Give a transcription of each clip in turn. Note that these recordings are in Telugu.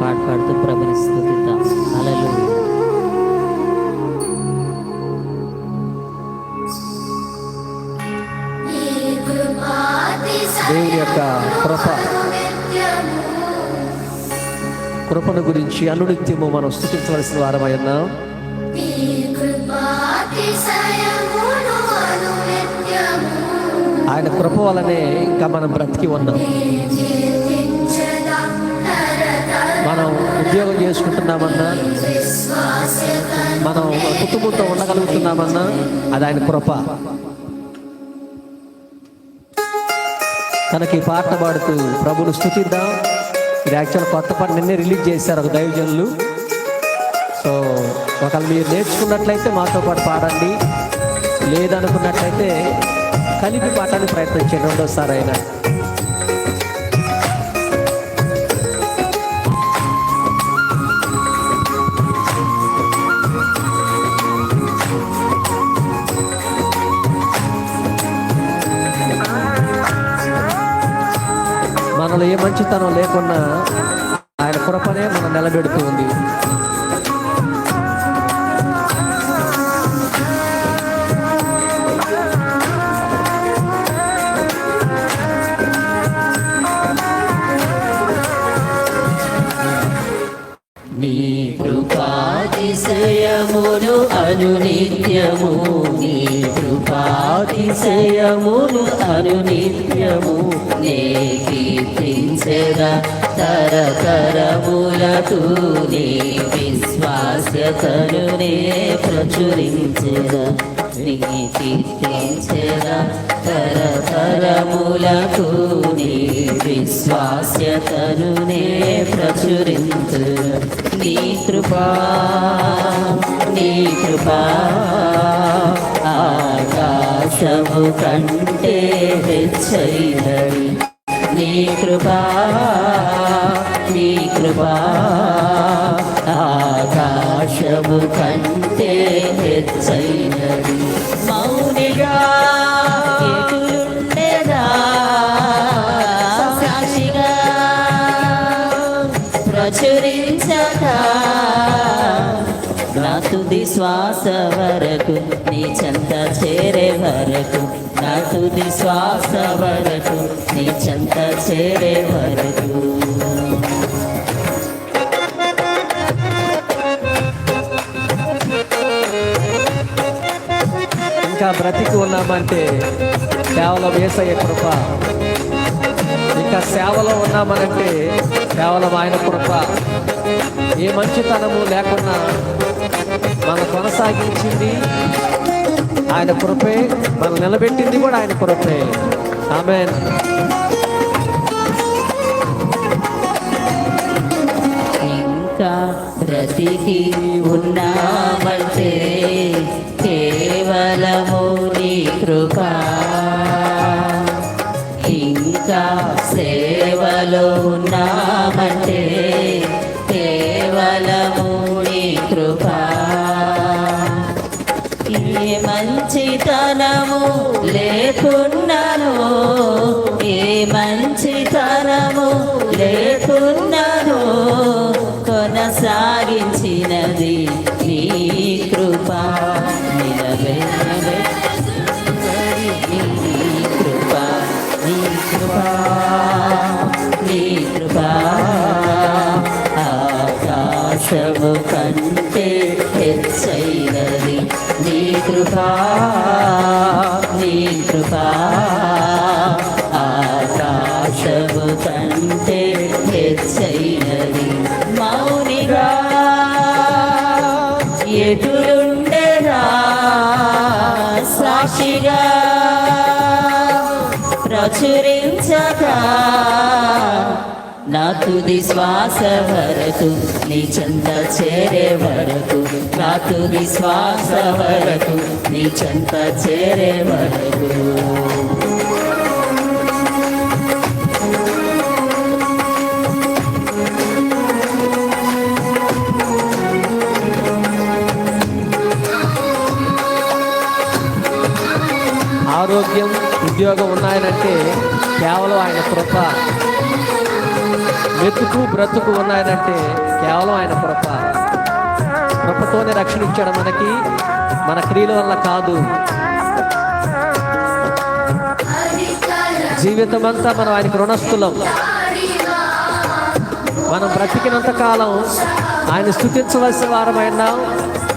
పాట పాడుతూ ప్రభుని స్తుతిద్దాం. హల్లెలూయా. దేవుని యొక్క కృపను గురించి అనునిత్యము మనం స్తుతించవలసిన వారమై ఉన్నాం. ఆయన కృప వలనే ఇంకా మనం బ్రతికి ఉన్నాం. మనం ఉద్యోగం చేసుకుంటున్నామన్నా, మనం కుటుంబంతో ఉండగలుగుతున్నామన్నా అది ఆయన కృప. తనకి పాట పాడుతూ ప్రభుని స్తుతిద్దాం. ఇది యాక్చువల్ కొత్త పాట నిన్నే రిలీజ్ చేశారు ఒక దైవజనులు. సో ఒకవేళ మీరు నేర్చుకున్నట్లయితే మాతో పాటు పాడండి, లేదనుకున్నట్లయితే కలిపి పాడడానికి ప్రయత్నించండి రెండోసారి అయినా. మనలో ఏ మంచితనం లేకున్నా ఆయన కృపనే మనం నిలబెడుతూ ఉంది. నీ కృపాతిశయమును అనునిత్యము, నీ కృపాతిశయమును అనునిత్యము నే కీర్తించెదా తరతరములకు, నీ విశ్వాస్యతను నే ప్రచురించెదా, నీ కీర్తించెదా తరతరములకు, నీ విశ్వాస్యతను నే ప్రచురించెదా. నీ కృపా ఆకాశము కంటే హెచ్చైనది. నీ కృపా ఆకాశము కంటే హెచ్చైనది. మౌనిగా ఎదురుండెదా సాక్షిగా ప్రచురించగా, నా తుది శ్వాస వరకు నీ చెంత చేరే వరకు, నా తుది శ్వాస వరకు నీ చెంత చేరే వరకు. ఇంకా బ్రతికి ఉన్నామంటే కేవలం యేసయ్య కృప. ఇంకా సేవలో ఉన్నామనంటే కేవలం ఆయన కృప. ఏ మంచితనము లేకున్నా మనం కొనసాగించింది ఆయన కృపే, మనం నిలబెట్టింది కూడా ఆయన కృపే. ఆమేన్. ఇంకా బ్రతికి ఉన్నామంటే కేవలము నీ కృపా, ఇంకా సేవలో ఉన్నామంటే కేవలము నీ కృపా. ఏ మంచితనము లేకున్నాను, ఏ మంచితనము లేకున్నాను, కొనసాగించినది నీ కృపా. నీ కృపా ఆకాశము కంటే హెచ్చైనది. నీ కృపా ఆకాశము కంటే హెచ్చైనది. మౌనిగా ఎదురుండెదా సాక్షిగా ప్రచురించగా, నా తుది శ్వాస వరకు నీ చెంత చేరే వరకు, నా తుది శ్వాస వరకు నీ చెంత చేరే వరకు. ఆరోగ్యం, ఉద్యోగం ఉన్నాయనంటే కేవలం ఆయన కృప. వెతుకు బ్రతుకు ఉన్నాయనంటే కేవలం ఆయన కృపతోనే రక్షణ ఇచ్చాడు మనకి, మన క్రియల వల్ల కాదు. జీవితం అంతా మనం ఆయనకు రుణస్థులం. మనం బ్రతికినంత కాలం ఆయన స్తుతించవలసిన వారమై ఉన్నాం,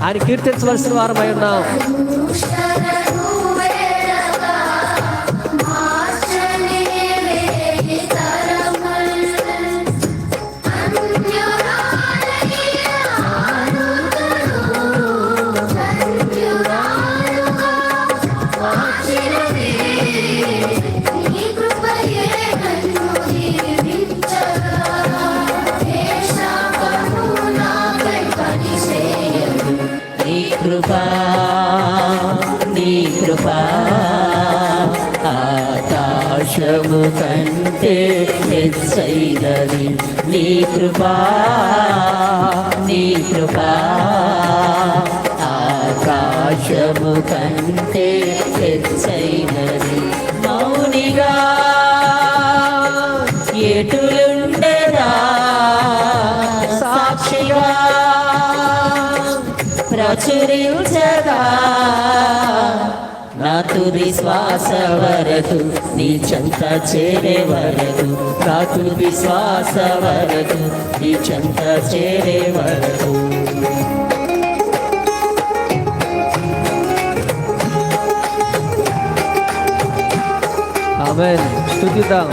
ఆయన కీర్తించవలసిన వారమై ఉన్నాం. నీ కృపా ఆకాశము కంటే హెచ్చైనది. నీ కృపా ఆకాశము కంటే హెచ్చైనది. మౌనిగా ఎటులుండెదా సాక్షిగా ప్రచురించగా నా తుది శ్వాస వరకు నీ చెంత చేరే వరకు, నా తుది శ్వాస వరకు నీ చెంత చేరే వరకు. ఆమేన్. స్తుతిద్దాం,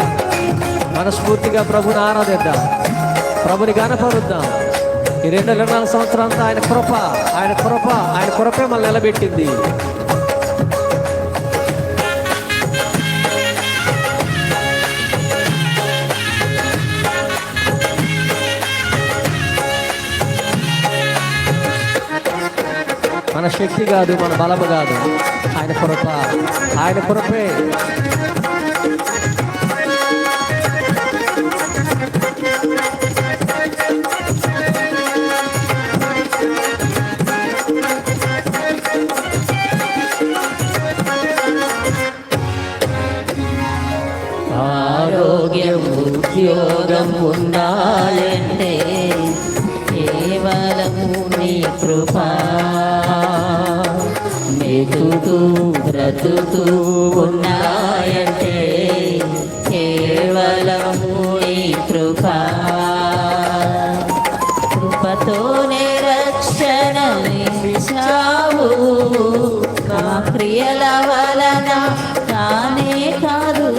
మనస్ఫూర్తిగా ప్రభుని ఆరాధిద్దాం, ప్రభుని గణపరుద్దాం. ఈ 2024 సంవత్సరం అంతా ఆయన కృపే మనల్ని నిలబెట్టింది. మన శక్తి కాదు, మన బలము కాదు, ఆయన కృపే. ఆరోగ్యం ఉద్యోగం ఉండాలంటే కేవలము నీ కృపా, మెతుకు బ్రతుకు ఉన్నాయంటే కేవలము నీ కృపా. కృపతోనే రక్షణ ఇచ్చావు, నా క్రియల వలన కానే కాదు.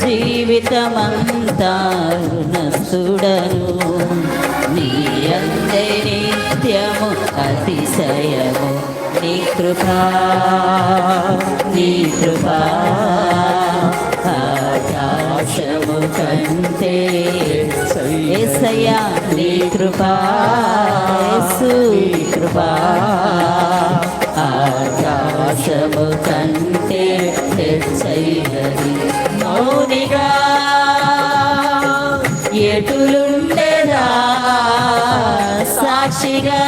జీవితమంతా రుణస్థుడను, నీ అందే నిత్యము అతిశయము. నీ కృపా ఆకాశము కంటే యేసయ్యా నీ కృపా, ఆకాశము కంటే హెచ్చైనది. మౌనిగా ఎటులుండెదా సాక్షిగా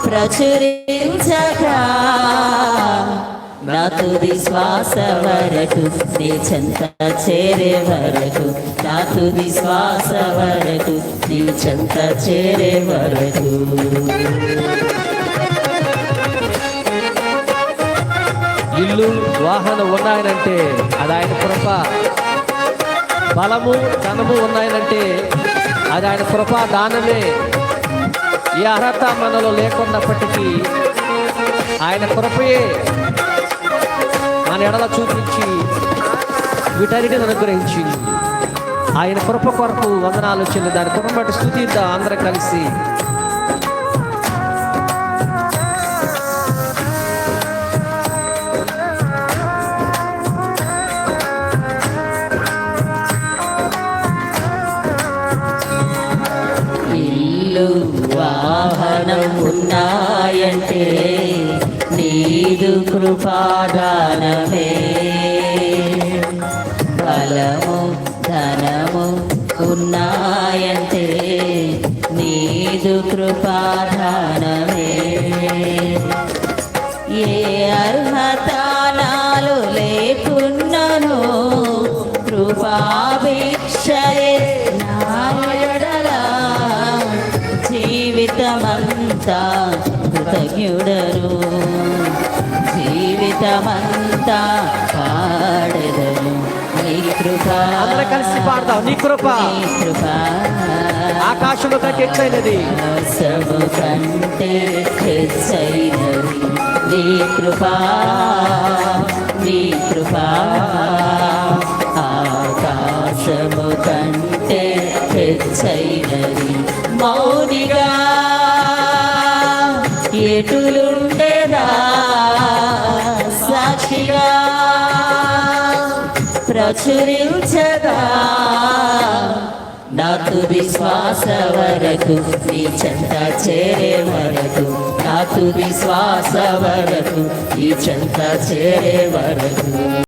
ప్రచురించగా నా తుది శ్వాస వరకు నీ చెంత చేరే వరకు, నా తుది శ్వాస వరకు నీ చెంత చేరే వరకు. ఇల్లు వాహనం ఉన్నాయనంటే అది ఆయన కృప, బలము ధనము ఉన్నాయనంటే అది ఆయన కృప దానమే. ఈ అర్హత మనలో లేకున్నప్పటికీ ఆయన కృపయే మన ఎడల చూపించి వీటన్నిటిని అనుగ్రహించింది. ఆయన కృప కొరకు వందనాలు చెల్లి, దాని కృప బట్టి స్తుతిద్దాం అందరం కలిసి. వాహనం ఉన్నాయంటే నీదు కృపాదానమే. బలము ధనము ఉన్నాయంటే నీదు కృపాదానమే. ఏ అర్హత నాలో లేకున్నను కృపాభిక్షయే నాయడలా జీవితమంతా కృతజ్ఞుడను జీవితమంతా పాడెదను నీ కృపా అందరూ కలిసి పాడదాం. నీ కృప నీ కృపా ఆకాశము కంటే ఎత్తైనది, ఆకాశము కంటే హెచ్చైనది నీ కృపా నీ కృపా ఆకాశము కంటే హెచ్చైనది మౌనిగా ఎటులుండేదా సాక్షిగా ప్రచురించదా నా తుది శ్వాస వరకు నీ చెంత చేరే వరకు నా తుది శ్వాస వరకు నీ చెంత చేరే వరకు